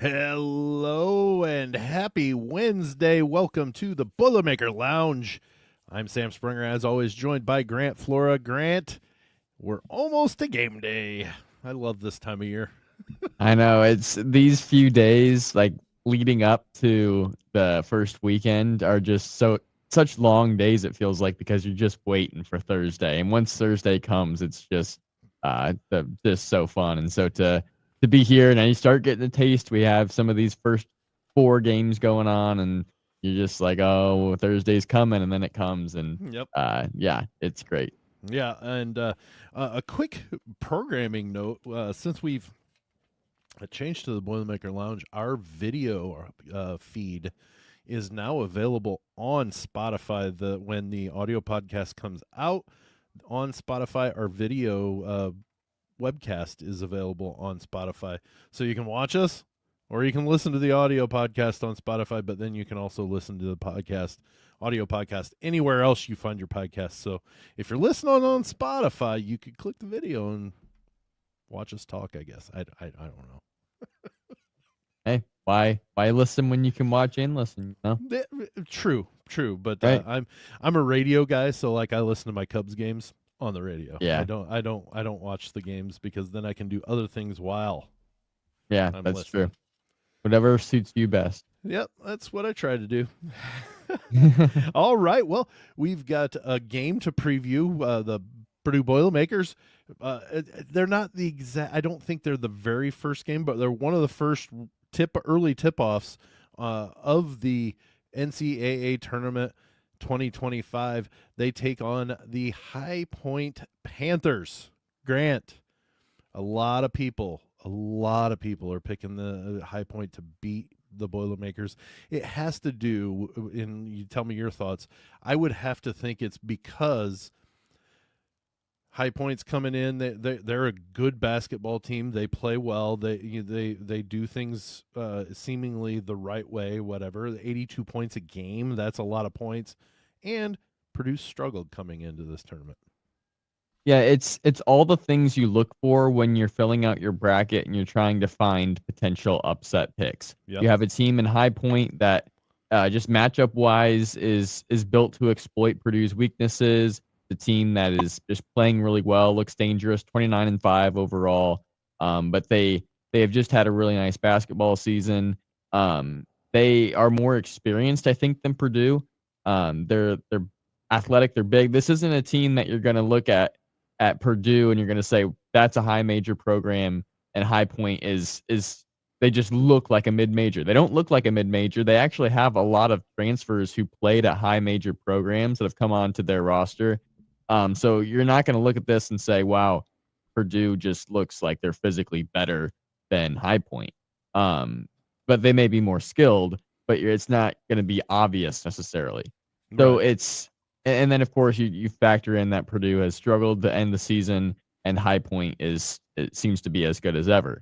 Hello and happy Wednesday. Welcome to the Boilermaker Lounge. I'm Sam Springer, as always, joined by Grant Flora. Grant, we're almost to game day. I love this time of year. I know it's these few days like leading up to the first weekend are just such long days it feels like because you're just waiting for Thursday. And once Thursday comes, it's just so fun. And so to be here and you start getting a taste, we have some of these first four games going on and you're just like, "Oh, Thursday's coming," and then it comes and Yep. yeah, it's great. Yeah, and a quick programming note since we've changed to the Boilermaker Lounge, our video feed is now available on Spotify. When the audio podcast comes out on Spotify, our video webcast is available on Spotify. So you can watch us or you can listen to the audio podcast on Spotify, but then you can also listen to the audio podcast anywhere else you find your podcast. So if you're listening on Spotify, you could click the video and watch us talk, I guess. I don't know. Hey, why listen when you can watch and listen? You know? True, but Right? I'm a radio guy, so like I listen to my Cubs games on the radio. I Yeah. don't watch the games because then I can do other things while Yeah, I'm that's listening. true. Whatever suits you best. Yep, that's what I try to do. All right, well, we've got a game to preview. The Purdue Boilermakers. They're not the exact. I don't think they're the very first game, but they're one of the first early tip-offs of the NCAA tournament 2025. They take on the High Point Panthers. Grant, a lot of people are picking the High Point to beat the Boilermakers. It has to do, and you tell me your thoughts. I would have to think it's because High Point's coming in. They're a good basketball team. They play well. They do things seemingly the right way. Whatever. 82 points a game. That's a lot of points. And Purdue struggled coming into this tournament. Yeah, it's all the things you look for when you're filling out your bracket and you're trying to find potential upset picks. Yep. You have a team in High Point that just matchup wise is built to exploit Purdue's weaknesses. The team that is just playing really well, looks dangerous, 29-5 overall. But they have just had a really nice basketball season. They are more experienced, I think, than Purdue. They're athletic, they're big. This isn't a team that you're going to look at Purdue and you're going to say that's a high major program and High Point is they just look like a mid-major. They don't look like a mid-major. They actually have a lot of transfers who played at high major programs that have come onto their roster. So you're not going to look at this and say, wow, Purdue just looks like they're physically better than High Point. But they may be more skilled, but it's not going to be obvious necessarily. So Right. it's and then of course you factor in that Purdue has struggled to end the season and High Point it seems to be as good as ever.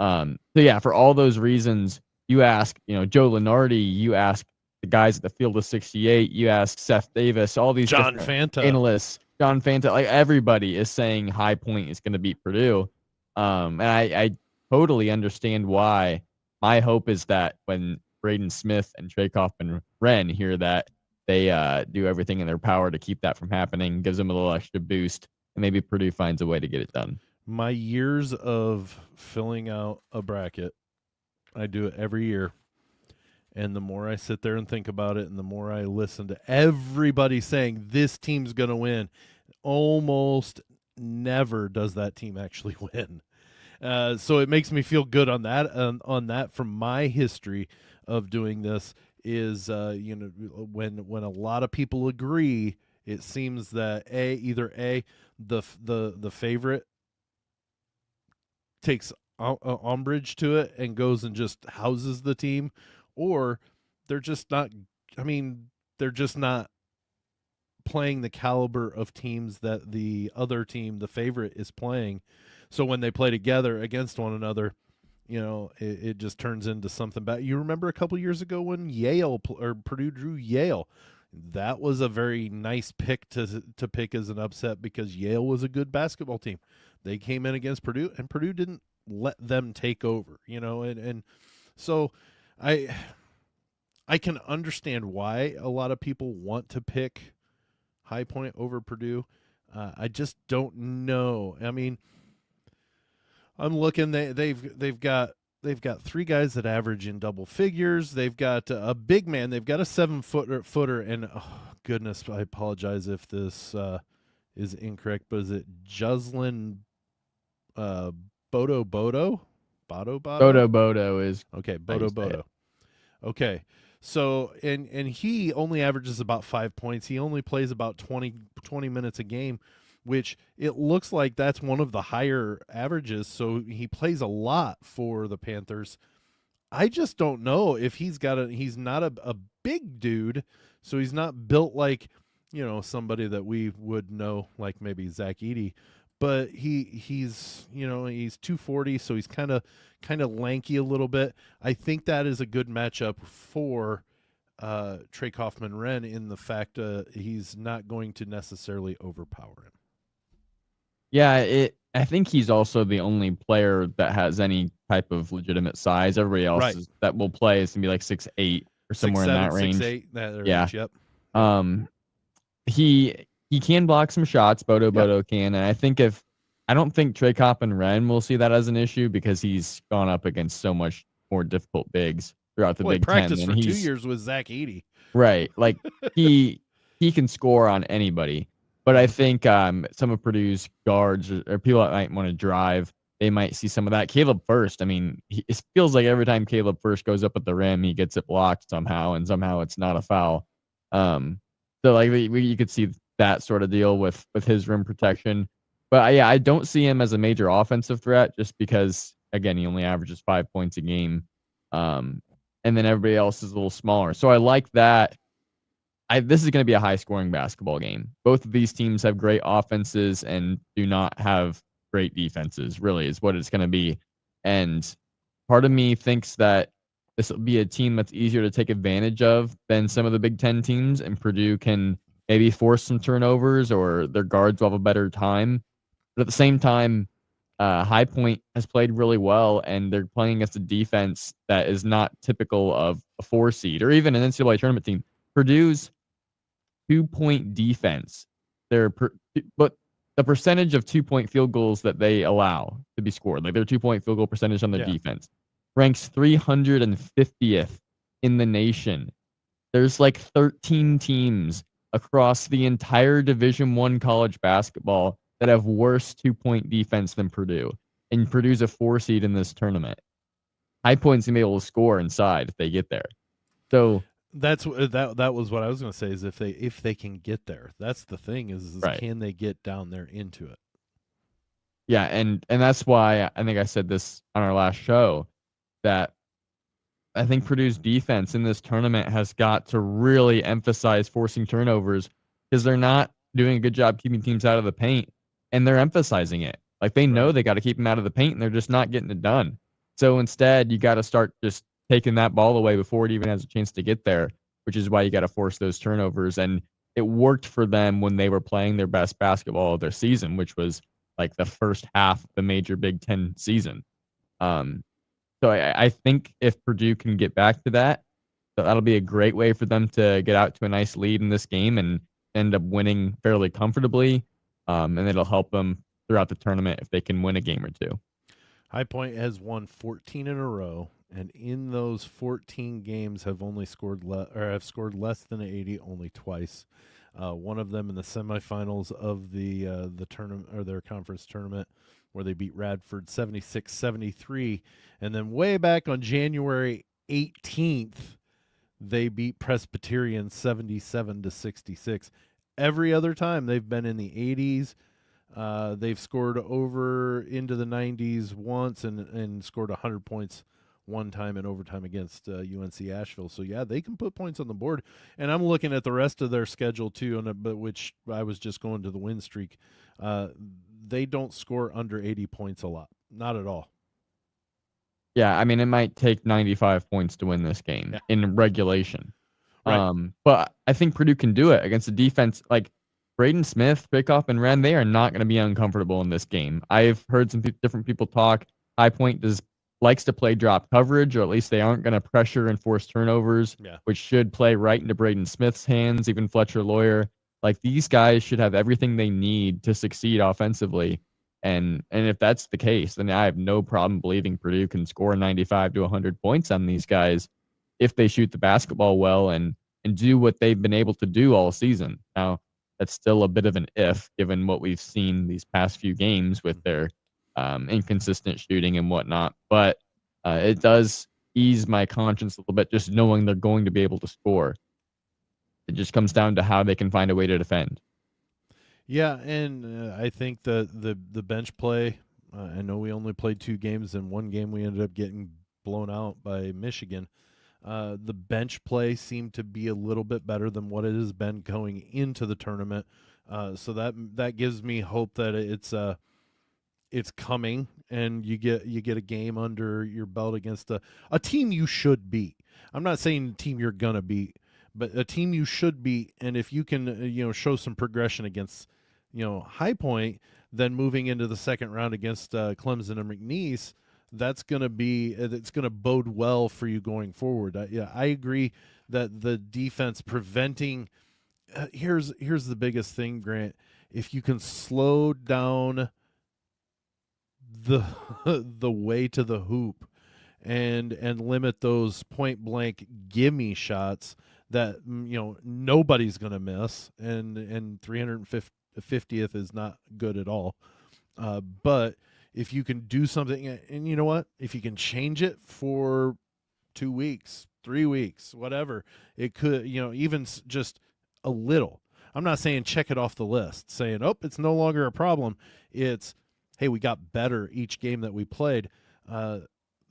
So yeah, for all those reasons, you ask, Joe Lenardi, you ask the guys at the Field of 68, you ask Seth Davis, all these John different Fanta. analysts, John Fanta, like everybody is saying High Point is going to beat Purdue. And I totally understand why. My hope is that when Braden Smith and Trey Kaufman-Renn hear that, they do everything in their power to keep that from happening, gives them a little extra boost, and maybe Purdue finds a way to get it done. My years of filling out a bracket, I do it every year. And the more I sit there and think about it, and the more I listen to everybody saying this team's going to win, almost never does that team actually win. So it makes me feel good on that. On that, from my history of doing this, is when a lot of people agree, it seems that either the favorite takes umbrage to it and goes and just houses the team, or they're just not. I mean, they're just not playing the caliber of teams that the other team, the favorite, is playing. So when they play together against one another, it just turns into something bad. You remember a couple years ago when Purdue drew Yale? That was a very nice pick to pick as an upset because Yale was a good basketball team. They came in against Purdue, and Purdue didn't let them take over. And So I I can understand why a lot of people want to pick High Point over Purdue. I just don't know. I mean, I'm looking. They've got three guys that average in double figures. They've got a big man. They've got a 7 footer, and oh, goodness, I apologize if this is incorrect, but is it Juslin uh, Bodo Bodo? Bodo Bodo? Bodo is Okay, how you Bodo say it. Bodo. Okay. So and he only averages about 5 points. He only plays about 20 minutes a game, which it looks like that's one of the higher averages. So he plays a lot for the Panthers. I just don't know if he's not a big dude, so he's not built like, somebody that we would know, like maybe Zach Edey. But he's 240, so he's kind of lanky a little bit. I think that is a good matchup for Trey Kaufman Wren in the fact he's not going to necessarily overpower him. Yeah, I think he's also the only player that has any type of legitimate size. Everybody else Right. that will play is gonna be like 6'8" or somewhere 6'7", in that range. 6'8", that Yeah. range. Yep. Um, he can block some shots. Bodo Yeah. Bodo can, and I don't think Trey Kaufman Wren will see that as an issue because he's gone up against so much more difficult bigs throughout the Well, he Big Ten. practiced And for 2 he's years with Zach Edey. right. Like he can score on anybody. But I think some of Purdue's guards or people that might want to drive, they might see some of that. Caleb First, I mean, it feels like every time Caleb First goes up at the rim, he gets it blocked somehow, and somehow it's not a foul. So like you could see that sort of deal with his rim protection. But yeah, I don't see him as a major offensive threat just because again he only averages 5 points a game, and then everybody else is a little smaller. So I like that. This is going to be a high scoring basketball game. Both of these teams have great offenses and do not have great defenses, really, is what it's going to be. And part of me thinks that this will be a team that's easier to take advantage of than some of the Big Ten teams, and Purdue can maybe force some turnovers or their guards will have a better time. But at the same time, High Point has played really well, and they're playing against a defense that is not typical of a 4 seed or even an NCAA tournament team. Purdue's 2-point defense. But the percentage of 2-point field goals that they allow to be scored, like their 2-point field goal percentage on their defense, ranks 350th in the nation. There's like 13 teams across the entire Division I college basketball that have worse 2-point defense than Purdue. And Purdue's a 4 seed in this tournament. High Point's gonna be able to score inside if they get there. So that was what I was going to say, is if they can get there. That's the thing is right. Can they get down there into it? Yeah, and that's why I think I said this on our last show that I think Purdue's defense in this tournament has got to really emphasize forcing turnovers because they're not doing a good job keeping teams out of the paint, and they're emphasizing it. Like they know they got to keep them out of the paint, and they're just not getting it done. So instead, you got to start just taking that ball away before it even has a chance to get there, which is why you got to force those turnovers. And it worked for them when they were playing their best basketball of their season, which was like the first half of the major Big Ten season. So I think if Purdue can get back to that, that'll be a great way for them to get out to a nice lead in this game and end up winning fairly comfortably. And it'll help them throughout the tournament if they can win a game or two. High Point has won 14 in a row, and in those 14 games have only scored have scored less than 80 only twice. One of them in the semifinals of the tournament or their conference tournament, where they beat Radford 76-73, and then way back on January 18th, they beat Presbyterian 77-66. Every other time they've been in the 80s. They've scored over into the 90s once and scored 100 points one time in overtime against UNC Asheville. So, yeah, they can put points on the board. And I'm looking at the rest of their schedule, too, but which I was just going to the win streak. They don't score under 80 points a lot. Not at all. Yeah, I mean, it might take 95 points to win this game in regulation. Right. But I think Purdue can do it against a defense like Braden Smith, Pickoff, and Wren. They are not going to be uncomfortable in this game. I've heard some different people talk. High Point does likes to play drop coverage, or at least they aren't going to pressure and force turnovers, Yeah. which should play right into Braden Smith's hands, even Fletcher Lawyer. Like these guys should have everything they need to succeed offensively. And if that's the case, then I have no problem believing Purdue can score 95 to 100 points on these guys if they shoot the basketball well and do what they've been able to do all season. Now, that's still a bit of an if, given what we've seen these past few games with their inconsistent shooting and whatnot. But it does ease my conscience a little bit just knowing they're going to be able to score. It just comes down to how they can find a way to defend. Yeah, and I think the bench play. I know we only played 2 games, and one game we ended up getting blown out by Michigan. The bench play seemed to be a little bit better than what it has been going into the tournament. So that gives me hope that it's coming, and you get a game under your belt against a team you should beat. I'm not saying the team you're gonna beat, but a team you should beat. And if you can show some progression against High Point, then moving into the second round against Clemson and McNeese, it's going to bode well for you going forward. Yeah, I agree that the defense preventing. Here's the biggest thing, Grant. If you can slow down the the way to the hoop and limit those point blank gimme shots that nobody's going to miss, and 350th is not good at all. But if you can do something, and you know what, if you can change it for 2 weeks, 3 weeks, whatever, it could, even just a little. I'm not saying check it off the list, saying, oh, it's no longer a problem. It's, hey, we got better each game that we played.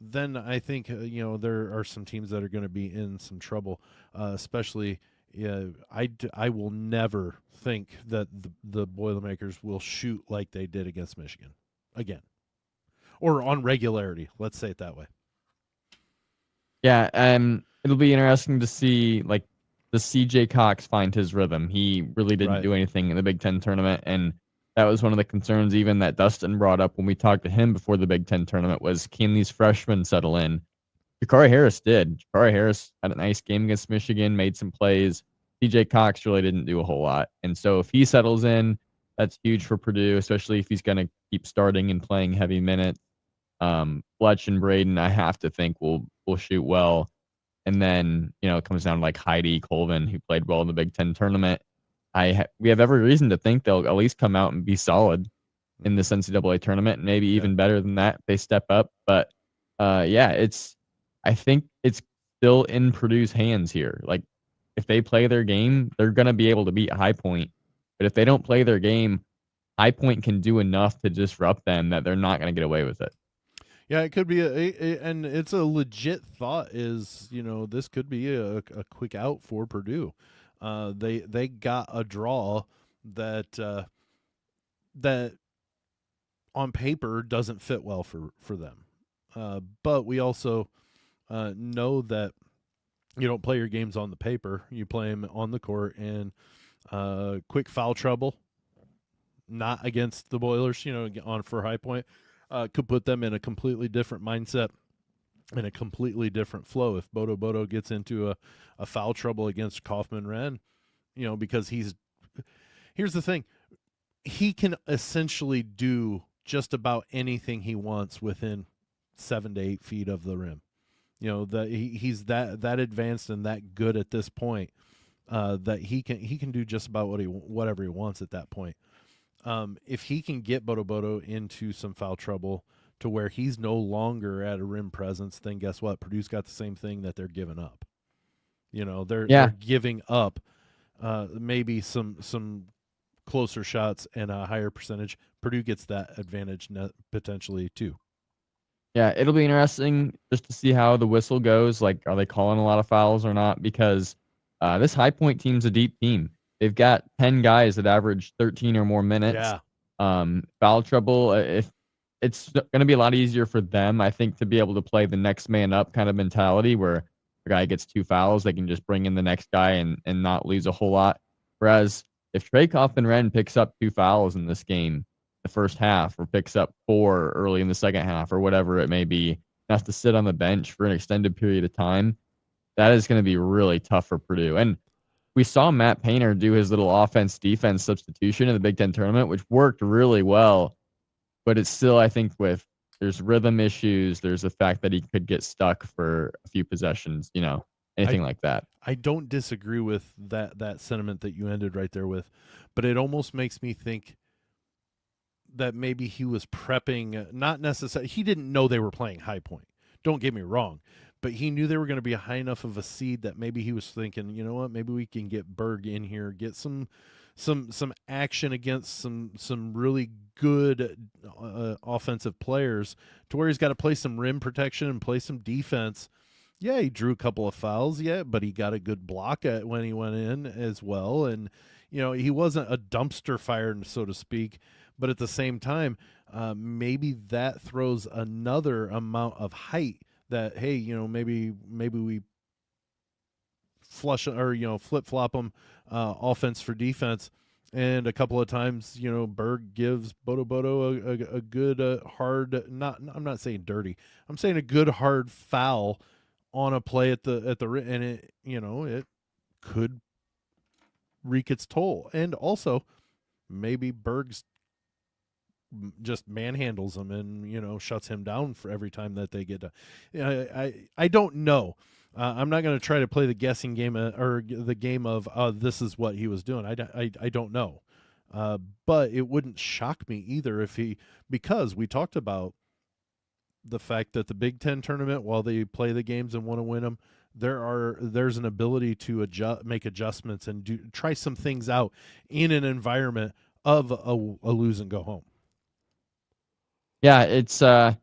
Then I think, there are some teams that are going to be in some trouble, especially. Yeah, I will never think that the Boilermakers will shoot like they did against Michigan again, or on regularity. Let's say it that way. Yeah, it'll be interesting to see like the CJ Cox find his rhythm. He really didn't do anything in the Big Ten tournament, and that was one of the concerns even that Dustin brought up when we talked to him before the Big Ten tournament was, can these freshmen settle in? Jakari Harris did. Jakari Harris had a nice game against Michigan, made some plays. CJ Cox really didn't do a whole lot. And so if he settles in, that's huge for Purdue, especially if he's going to keep starting and playing heavy minutes. Fletch and Braden, I have to think will shoot well. And then, it comes down to like Heidi Colvin, who played well in the Big Ten tournament. We have every reason to think they'll at least come out and be solid in this NCAA tournament, maybe even better than that if they step up. But I think it's still in Purdue's hands here. Like, if they play their game, they're going to be able to beat High Point. But if they don't play their game, High Point can do enough to disrupt them that they're not going to get away with it. Yeah, it could be and it's a legit thought. Is this could be a quick out for Purdue. They got a draw that that on paper doesn't fit well for them. But we also know that you don't play your games on the paper. You play them on the court, and quick foul trouble, not against the Boilers, on for High Point, could put them in a completely different mindset and a completely different flow. If Bodo gets into a foul trouble against Kaufman-Wren, because here's the thing, he can essentially do just about anything he wants within 7 to 8 feet of the rim. That he's that advanced and that good at this point, that he can do just about whatever he wants at that point. If he can get Bodo into some foul trouble to where he's no longer at a rim presence, then guess what? Purdue's got the same thing that they're giving up. They're giving up maybe some closer shots and a higher percentage. Purdue gets that advantage potentially too. Yeah, it'll be interesting just to see how the whistle goes. Like, are they calling a lot of fouls or not? Because this High Point team's a deep team. They've got 10 guys that average 13 or more minutes. Yeah. Foul trouble, if it's going to be a lot easier for them, I think, to be able to play the next man up kind of mentality where a guy gets 2 fouls, they can just bring in the next guy and not lose a whole lot. Whereas if Trey Kaufman-Wren picks up 2 fouls in this game, the first half, or picks up 4 early in the second half, or whatever it may be, have to sit on the bench for an extended period of time, that is going to be really tough for Purdue. And we saw Matt Painter do his little offense defense substitution in the Big Ten tournament, which worked really well. But it's still, I think, there's rhythm issues. There's the fact that he could get stuck for a few possessions, I anything like that. I don't disagree with that sentiment that you ended right there with, but it almost makes me think that maybe he was prepping, not necessarily, he didn't know they were playing High Point. Don't get me wrong, but he knew they were going to be a high enough of a seed that maybe he was thinking, you know what, maybe we can get Berg in here, get some action against some really good offensive players to where he's got to play some rim protection and play some defense. Yeah, he drew a couple of fouls, yeah, but he got a good block at when he went in as well. And, he wasn't a dumpster fire, so to speak, but at the same time, maybe that throws another amount of height that, hey, maybe we flush or, flip flop them offense for defense. And a couple of times, Berg gives Bodo a good hard, I'm not saying dirty, I'm saying a good hard foul on a play at the and it could wreak its toll. And also maybe Berg's just manhandles him and shuts him down for every time that they get to. I don't know. I'm not going to try to play the guessing game or the game of this is what he was doing. I don't know, but it wouldn't shock me either because we talked about the fact that the Big Ten tournament, while they play the games and want to win them, there's an ability to make adjustments and try some things out in an environment of a lose and go home. Yeah, it's again,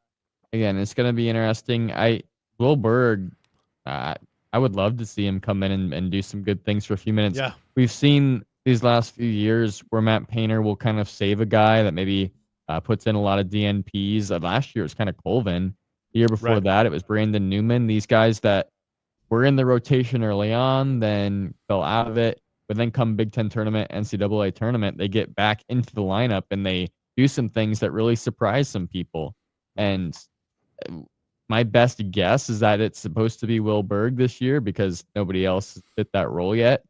it's going to be interesting. Will Berg, I would love to see him come in and do some good things for a few minutes. Yeah, we've seen these last few years where Matt Painter will kind of save a guy that maybe puts in a lot of DNPs. Last year it was kind of Colvin. The year before that it was Brandon Newman. These guys that were in the rotation early on, then fell out of it, but then come Big Ten tournament, NCAA tournament, they get back into the lineup and they do some things that really surprise some people. And my best guess is that it's supposed to be Will Berg this year because nobody else fit that role yet.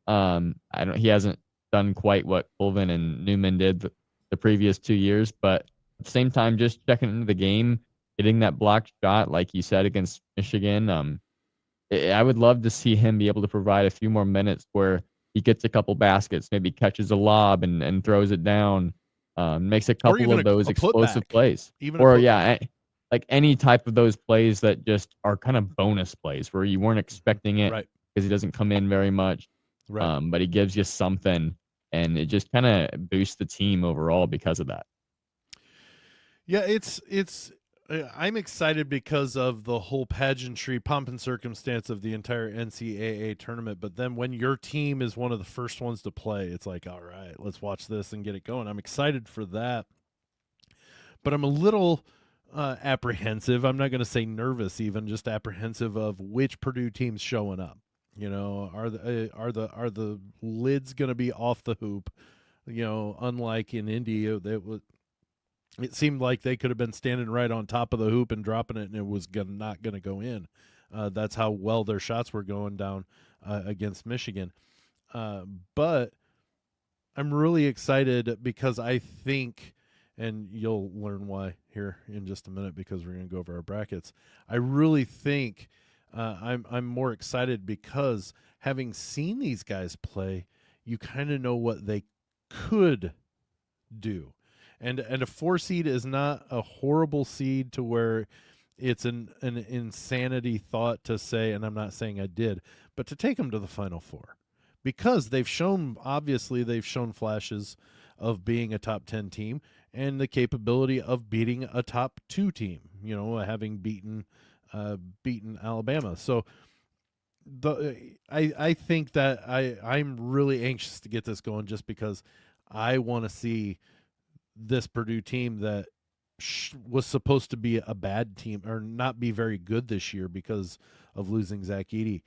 He hasn't done quite what Colvin and Newman did the previous 2 years, but at the same time, just checking into the game, hitting that blocked shot, like you said, against Michigan. I would love to see him be able to provide a few more minutes where he gets a couple baskets, maybe catches a lob and throws it down, makes a couple of those explosive plays. Like any type of those plays that just are kind of bonus plays where you weren't expecting it because he doesn't come in very much, but he gives you something, and it just kind of boosts the team overall because of that. Yeah, I'm excited because of the whole pageantry, pomp and circumstance of the entire NCAA tournament. But then when your team is one of the first ones to play, it's like, all right, let's watch this and get it going. I'm excited for that. But I'm a little apprehensive. I'm not going to say nervous, even just apprehensive of which Purdue team's showing up. Are the lids going to be off the hoop? Unlike in India, it seemed like they could have been standing right on top of the hoop and dropping it, and it was not going to go in. That's how well their shots were going down against Michigan. But I'm really excited because I think, and you'll learn why here in just a minute because we're going to go over our brackets. I really think I'm more excited because having seen these guys play, you kind of know what they could do. And a 4 seed is not a horrible seed to where it's an insanity thought to say, and I'm not saying I did, but to take them to the Final Four. Because they've shown flashes of being a top 10 team and the capability of beating a top 2 team, having beaten Alabama. So I think that I'm really anxious to get this going just because I want to see this Purdue team that was supposed to be a bad team or not be very good this year because of losing Zach Edey,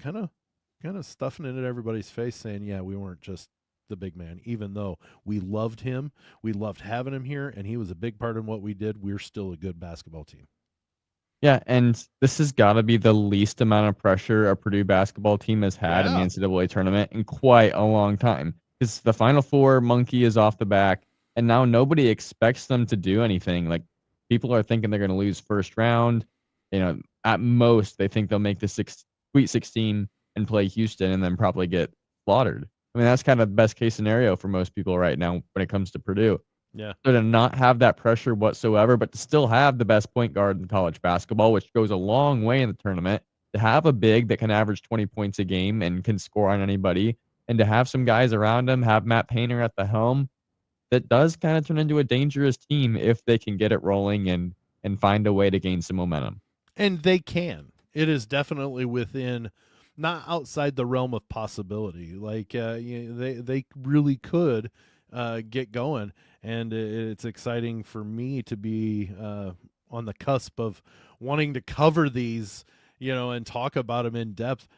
kind of stuffing it at everybody's face saying, yeah, we weren't just the big man, even though we loved him. We loved having him here, and he was a big part in what we did. We're still a good basketball team. Yeah, and this has got to be the least amount of pressure a Purdue basketball team has had in the Yeah. NCAA tournament in quite a long time. Because the Final Four monkey is off the back, and now nobody expects them to do anything. Like people are thinking they're going to lose first round. At most they think they'll make the Sweet 16 and play Houston, and then probably get slaughtered. I mean, that's kind of the best case scenario for most people right now when it comes to Purdue. Yeah. So to not have that pressure whatsoever, but to still have the best point guard in college basketball, which goes a long way in the tournament, to have a big that can average 20 points a game and can score on anybody, and to have some guys around him, have Matt Painter at the helm, that does kind of turn into a dangerous team if they can get it rolling and find a way to gain some momentum. And they can. It is definitely within, not outside the realm of possibility. Like they really could get going, and it's exciting for me to be on the cusp of wanting to cover these, and talk about them in depth.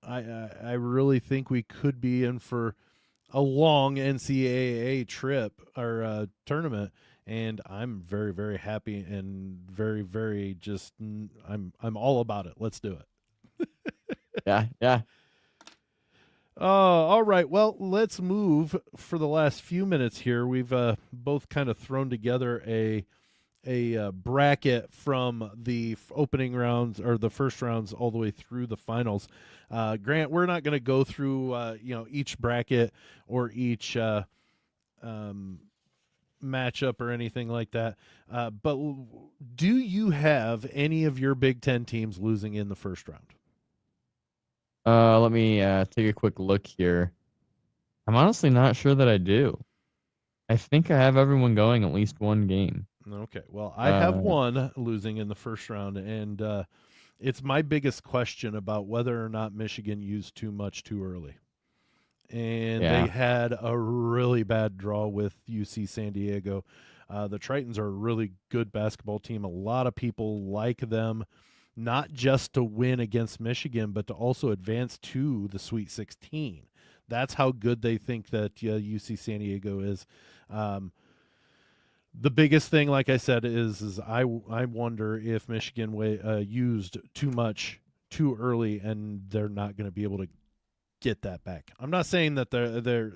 I really think we could be in for a long NCAA trip or tournament, and I'm very very happy and very very just I'm all about it. Let's do it. Yeah, yeah. All right. Well, let's move for the last few minutes here. We've both kind of thrown together a bracket from the opening rounds or the first rounds all the way through the finals. Grant, we're not going to go through each bracket or each matchup or anything like that. But do you have any of your Big Ten teams losing in the first round? Let me take a quick look here. I'm honestly not sure that I do. I think I have everyone going at least one game. Okay. Well, I have Uh, one losing in the first round, and it's my biggest question about whether or not Michigan used too much too early. And they yeah. had a really bad draw with UC San Diego. The Tritons are a really good basketball team. A lot of people like them, not just to win against Michigan, but to also advance to the Sweet 16. That's how good they think that UC San Diego is. Um, the biggest thing, like I said, is I wonder if Michigan used too much too early, and they're not going to be able to get that back. I'm not saying that they're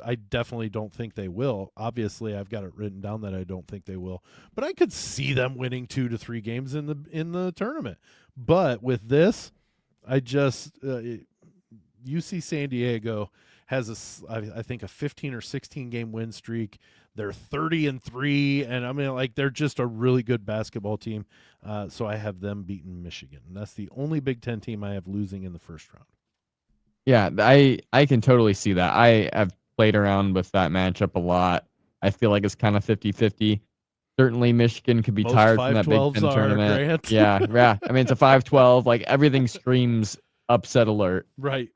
I definitely don't think they will. Obviously, I've got it written down that I don't think they will, but I could see them winning 2 to 3 games in the tournament. But with this, I just UC San Diego has I think a 15 or 16 game win streak. They're 30-3, and I mean, like, they're just a really good basketball team. So I have them beating Michigan. And that's the only Big Ten team I have losing in the first round. Yeah, I can totally see that. I have played around with that matchup a lot. I feel like it's kind of 50-50. Certainly Michigan could be Most tired from that Big 5-12s Ten are, tournament. Grant. Yeah, yeah. I mean, it's a 5-12. Like everything screams upset alert. Right.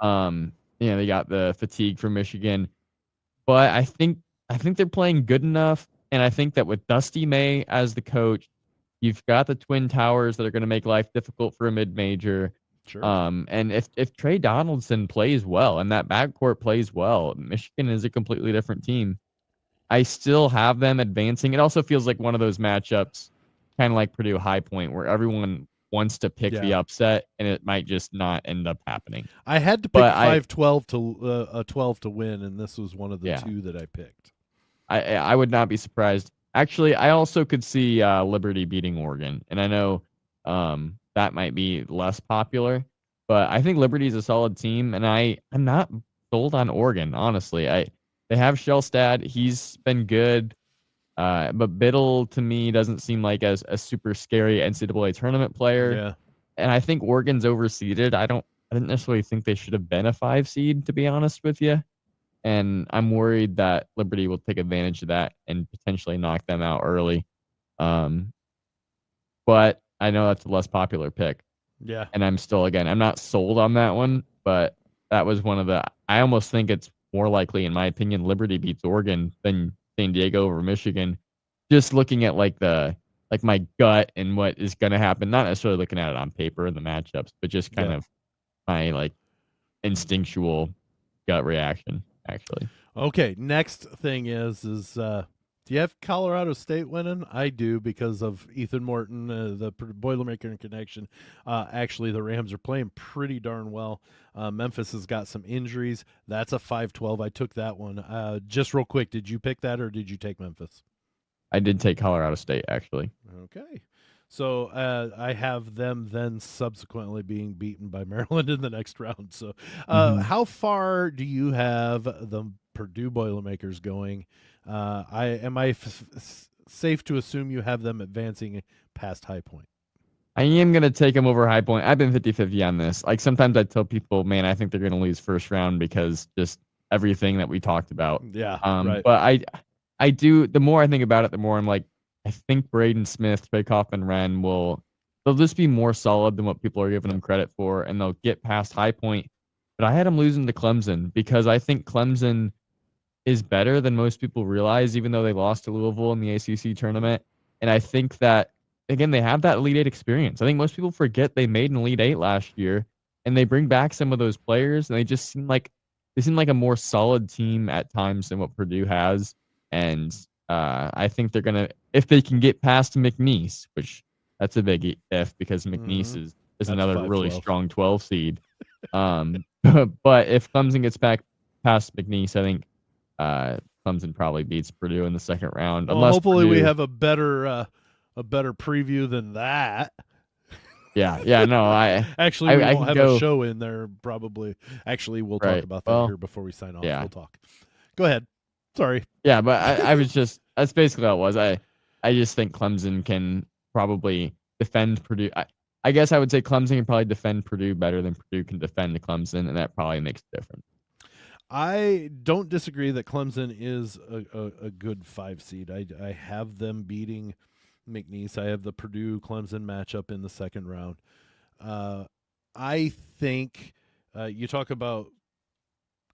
They got the fatigue from Michigan. But I think they're playing good enough, and I think that with Dusty May as the coach, you've got the Twin Towers that are going to make life difficult for a mid-major. Sure. And if Trey Donaldson plays well and that backcourt plays well, Michigan is a completely different team. I still have them advancing. It also feels like one of those matchups, kind of like Purdue High Point, where everyone wants to pick the Yeah. upset, and it might just not end up happening. I had to pick But 5-12 to a 12 to win, and this was one of the yeah, two that I picked. I would not be surprised. Actually, I also could see Liberty beating Oregon, and I know that might be less popular, but I think Liberty is a solid team, and I'm not sold on Oregon, honestly. They have Shellstad, he's been good, but Biddle to me doesn't seem like as a super scary NCAA tournament player, Yeah. and I think Oregon's overseeded. I didn't necessarily think they should have been a 5 seed, to be honest with you. And I'm worried that Liberty will take advantage of that and potentially knock them out early. But I know that's a less popular pick. Yeah. And I'm not sold on that one, but that was one of the, I almost think it's more likely, in my opinion, Liberty beats Oregon than San Diego over Michigan. Just looking at like my gut and what is going to happen, not necessarily looking at it on paper in the matchups, but just kind of my like instinctual gut reaction, actually. Okay. Next thing is Do you have Colorado State winning? I do because of Ethan Morton, the Boilermaker connection. Actually, the Rams are playing pretty darn well. Memphis has got some injuries. That's a 5-12. I took that one. Just real quick, did you pick that or did you take Memphis? I did take Colorado State, actually. Okay. So I have them then subsequently being beaten by Maryland in the next round. So how far do you have the Purdue Boilermakers going? I safe to assume you have them advancing past High Point? I am going to take them over High Point. I've been 50-50 on this. Like sometimes I tell people, man, I think they're going to lose first round because just everything that we talked about. Yeah, right. But I do, the more I think about it, the more I'm like, I think Braden Smith, Trey Kaufman, Wren they'll just be more solid than what people are giving them credit for, and they'll get past High Point. But I had them losing to Clemson because I think Clemson is better than most people realize, even though they lost to Louisville in the ACC tournament. And I think that, again, they have that Elite Eight experience. I think most people forget they made an Elite Eight last year, and they bring back some of those players, and they just seem like a more solid team at times than what Purdue has. And I think they're gonna, if they can get past McNeese, which that's a big if because McNeese is another really strong 12 seed. But if Clemson gets back past McNeese, I think Clemson probably beats Purdue in the second round. Well, hopefully we have a better preview than that. Yeah, no, actually we won't have a show in there probably. Actually, we'll talk about that here before we sign off. We'll talk. Go ahead. Sorry. Yeah, but I was just, that's basically what it was. I just think Clemson can probably defend Purdue. I guess I would say Clemson can probably defend Purdue better than Purdue can defend Clemson, and that probably makes a difference. I don't disagree that Clemson is a good 5 seed. I have them beating McNeese. I have the Purdue Clemson matchup in the second round. I think you talk about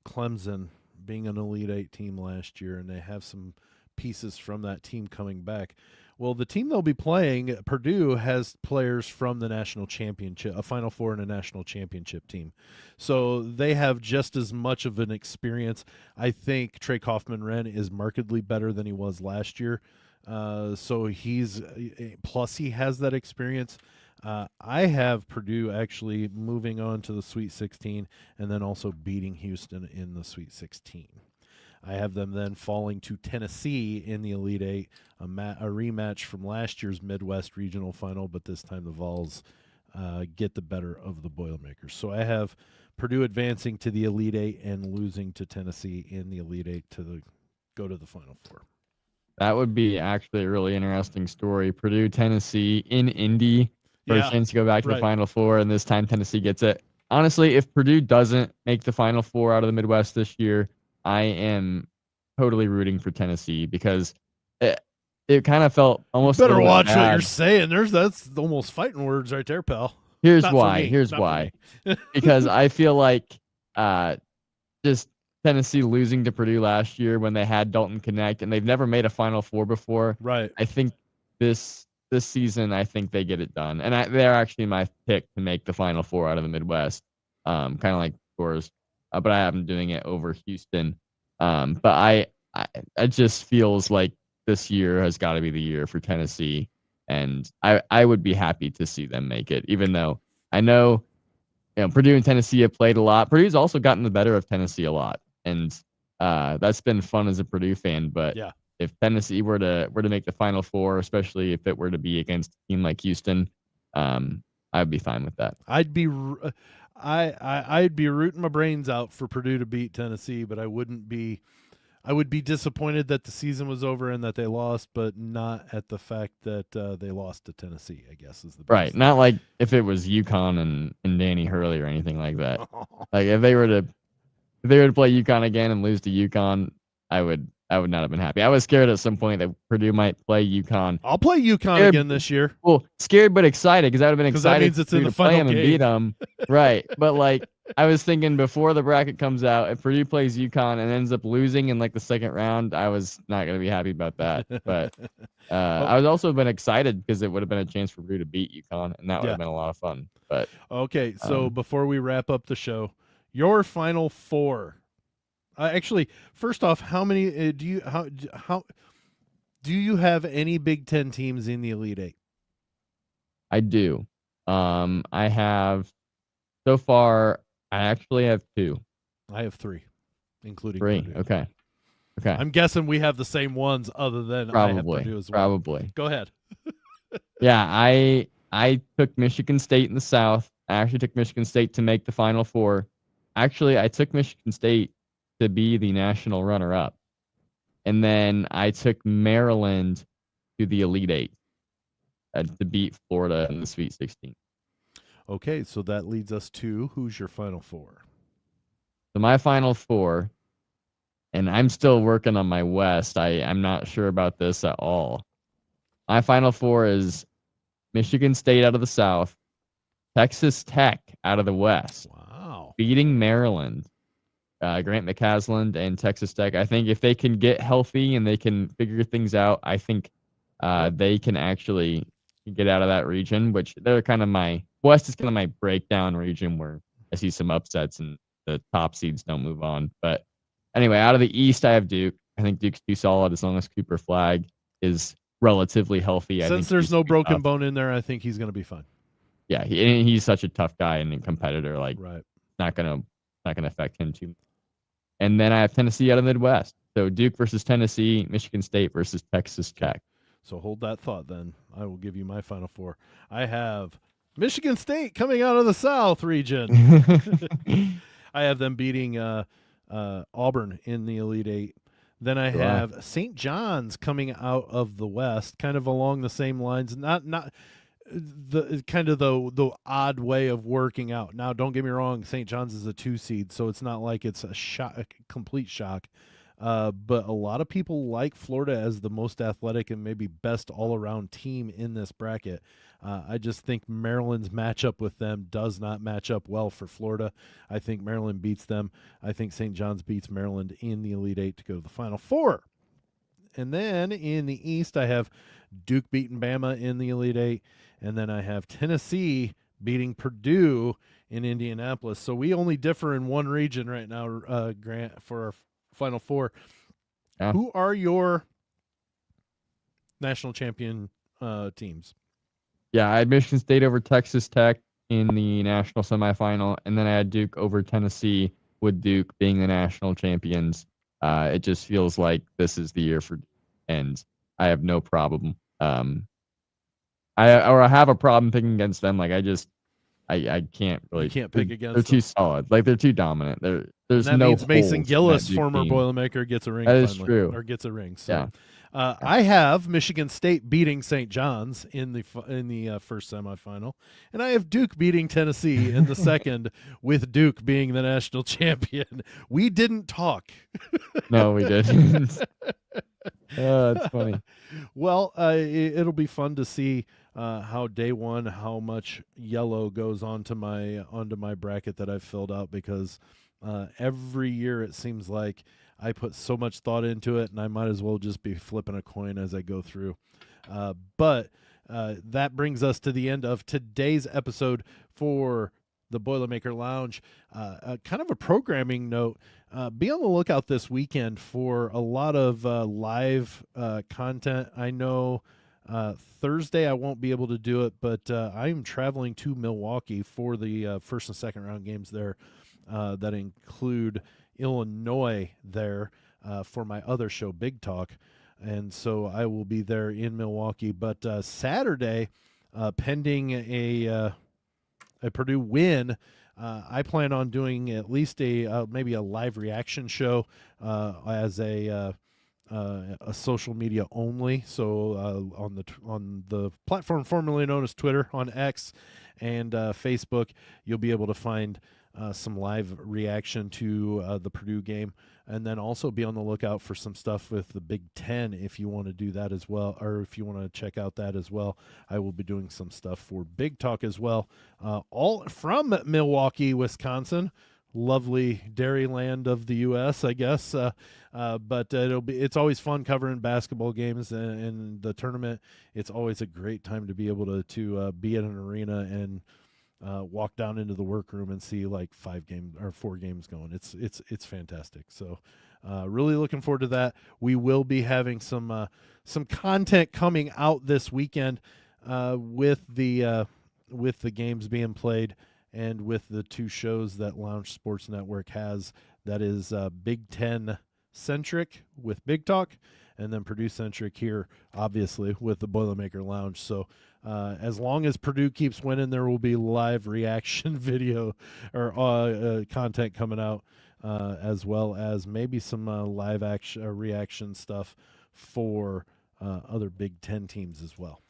Clemson being an Elite Eight team last year, and they have some pieces from that team coming back. Well, the team they'll be playing, Purdue, has players from the national championship, a Final Four and a national championship team. So they have just as much of an experience. I think Trey Kaufman-Wren is markedly better than he was last year. So he's, plus he has that experience. I have Purdue actually moving on to the Sweet 16 and then also beating Houston in the Sweet 16. I have them then falling to Tennessee in the Elite Eight, a rematch from last year's Midwest Regional Final, but this time the Vols get the better of the Boilermakers. So I have Purdue advancing to the Elite Eight and losing to Tennessee in the Elite Eight to go to the Final Four. That would be actually a really interesting story. Purdue, Tennessee in Indy for a chance to go back to the Final Four, and this time Tennessee gets it. Honestly, if Purdue doesn't make the Final Four out of the Midwest this year, I am totally rooting for Tennessee because it kind of felt almost. You better watch what you're saying. That's almost fighting words right there, pal. Here's why. Because I feel like just Tennessee losing to Purdue last year when they had Dalton Connect, and they've never made a Final Four before. Right. I think this season, I think they get it done, and they're actually my pick to make the Final Four out of the Midwest. Kind of like yours. But I have them doing it over Houston. But it just feels like this year has got to be the year for Tennessee, and I would be happy to see them make it, even though I know, Purdue and Tennessee have played a lot. Purdue's also gotten the better of Tennessee a lot, and that's been fun as a Purdue fan. But if Tennessee were to make the Final Four, especially if it were to be against a team like Houston, I'd be fine with that. I'd be rooting my brains out for Purdue to beat Tennessee, but I would be disappointed that the season was over and that they lost, but not at the fact that they lost to Tennessee, I guess is the best right. Not like if it was UConn and Danny Hurley or anything like that. Like if they were to play UConn again and lose to UConn, I would not have been happy. I was scared at some point that Purdue might play UConn. I'll play UConn again this year. Well, scared but excited because I would have been excited that means it's in the to play final them game. and beat them. Right. But like I was thinking before the bracket comes out, if Purdue plays UConn and ends up losing in like the second round, I was not going to be happy about that. But I was also been excited because it would have been a chance for Purdue to beat UConn, and that would have been a lot of fun. But okay, so before we wrap up the show, your Final Four. Actually, first off, how many do you how Do you have any Big Ten teams in the Elite Eight? I do. I have so far. I actually have two. I have three, including Three. Purdue. Okay. Okay. I'm guessing we have the same ones, other than I have Probably. Purdue as well. Probably. Go ahead. Yeah. I took Michigan State in the South. I actually took Michigan State to make the Final Four. Actually, I took Michigan State to be the national runner-up, and then I took Maryland to the Elite Eight to beat Florida in the Sweet 16. Okay, so that leads us to who's your Final Four? So my Final Four, and I'm still working on my West. I'm not sure about this at all. My Final Four is Michigan State out of the South, Texas Tech out of the West, Wow. beating Maryland, Grant McCasland and Texas Tech. I think if they can get healthy and they can figure things out, I think they can actually get out of that region, which they're kind of my West is kind of my breakdown region where I see some upsets and the top seeds don't move on. But anyway, out of the East, I have Duke. I think Duke's too solid as long as Cooper Flag is relatively healthy. I think Since there's he's no broken tough. bone in there, I think he's going to be fine. Yeah, he's such a tough guy and a competitor. Like, Right. not gonna affect him too much. And then I have Tennessee out of the Midwest. So Duke versus Tennessee, Michigan State versus Texas Tech. So hold that thought then. I will give you my Final Four. I have Michigan State coming out of the South region. I have them beating Auburn in the Elite Eight. Then I have St. John's coming out of the West, kind of along the same lines. Not the kind of the odd way of working out. Now, don't get me wrong, St. John's is a 2 seed, so it's not like it's a complete shock. But a lot of people like Florida as the most athletic and maybe best all-around team in this bracket. I just think Maryland's matchup with them does not match up well for Florida. I think Maryland beats them. I think St. John's beats Maryland in the Elite Eight to go to the Final Four. And then in the East, I have Duke beating Bama in the Elite Eight. And then I have Tennessee beating Purdue in Indianapolis. So we only differ in one region right now, Grant, for our Final Four. Yeah. Who are your national champion teams? Yeah, I had Michigan State over Texas Tech in the national semifinal, and then I had Duke over Tennessee, with Duke being the national champions. It just feels like this is the year for Duke, and I have no problem. I have a problem picking against them. Like I can't really. You can't pick against They're them. too solid. Like they're too dominant. There's that no means Mason holes in Gillis, that Duke former team. Boilermaker, gets a ring. That is finally, true. or gets a ring. So. Yeah. I have Michigan State beating St. John's in the first semifinal, and I have Duke beating Tennessee in the second, with Duke being the national champion. We didn't talk. No, we didn't. That's funny. Well, it'll be fun to see how day one, how much yellow goes onto my bracket that I've filled out, because every year it seems like I put so much thought into it, and I might as well just be flipping a coin as I go through. But that brings us to the end of today's episode for the Boilermaker Lounge. Kind of a programming note. Be on the lookout this weekend for a lot of live content. I know Thursday I won't be able to do it, but I'm traveling to Milwaukee for the first and second round games there that include Illinois there for my other show, Big Talk. And so I will be there in Milwaukee. But Saturday, pending a Purdue win, I plan on doing at least maybe a live reaction show as a social media only. So on the platform formerly known as Twitter, on X and Facebook, you'll be able to find some live reaction to the Purdue game, and then also be on the lookout for some stuff with the Big Ten if you want to do that as well, or if you want to check out that as well. I will be doing some stuff for Big Talk as well, all from Milwaukee, Wisconsin. Lovely dairy land of the U.S., I guess. But it's always fun covering basketball games and the tournament. It's always a great time to be able to be at an arena and walk down into the workroom and see like 4 games going. It's fantastic. So really looking forward to that. We will be having some content coming out this weekend with the games being played and with the 2 shows that Lounge Sports Network has. That is Big Ten centric with Big Talk, and then Purdue centric here, obviously, with the Boilermaker Lounge. So as long as Purdue keeps winning, there will be live reaction video or content coming out, as well as maybe some live action reaction stuff for other Big Ten teams as well.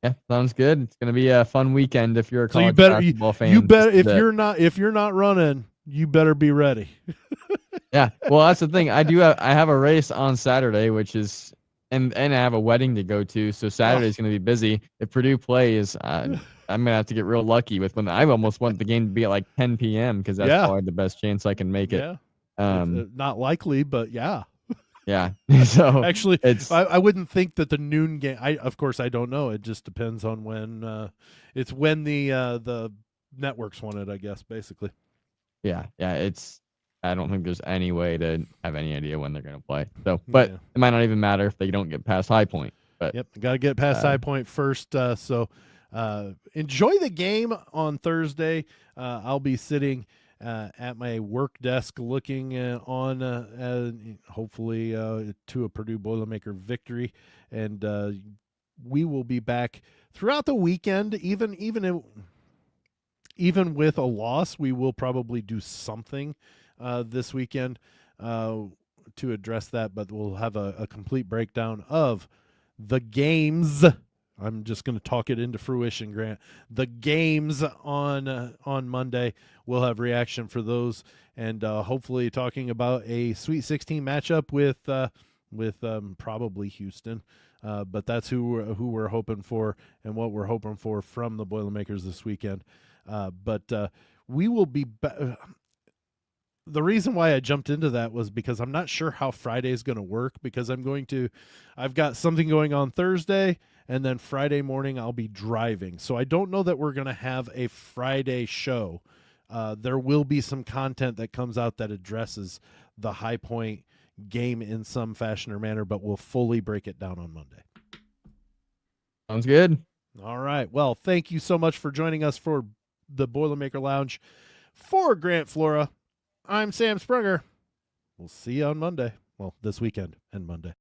Yeah, sounds good. It's gonna be a fun weekend if you're a college basketball fan. You better if you're not running, you better be ready. Yeah, well, that's the thing. I have a race on Saturday, which is and I have a wedding to go to, so Saturday's going to be busy. If Purdue plays, I'm going to have to get real lucky with when I almost want the game to be at like 10 p.m. because that's probably the best chance I can make it. Not likely, but yeah. Yeah. So actually, I wouldn't think that the noon game. Of course I don't know. It just depends on when it's when the networks want it, I guess, basically. Yeah. I don't think there's any way to have any idea when they're going to play. So, but it might not even matter if they don't get past High Point. But got to get past High Point first. So enjoy the game on Thursday. I'll be sitting at my work desk looking on hopefully to a Purdue Boilermaker victory, and we will be back throughout the weekend. Even with a loss, we will probably do something this weekend to address that, but we'll have a complete breakdown of the games. I'm just going to talk it into fruition, Grant. The games on Monday. We'll have reaction for those, and hopefully talking about a Sweet 16 matchup with probably Houston. But that's who we're hoping for and what we're hoping for from the Boilermakers this weekend. But we will be the reason why I jumped into that was because I'm not sure how Friday is going to work, because I've got something going on Thursday, and then Friday morning I'll be driving. So I don't know that we're going to have a Friday show. There will be some content that comes out that addresses the High Point game in some fashion or manner, but we'll fully break it down on Monday. Sounds good. All right. Well, thank you so much for joining us for the Boilermaker Lounge. For Grant Flora, I'm Sam Sprunger. We'll see you on Monday. Well, this weekend and Monday.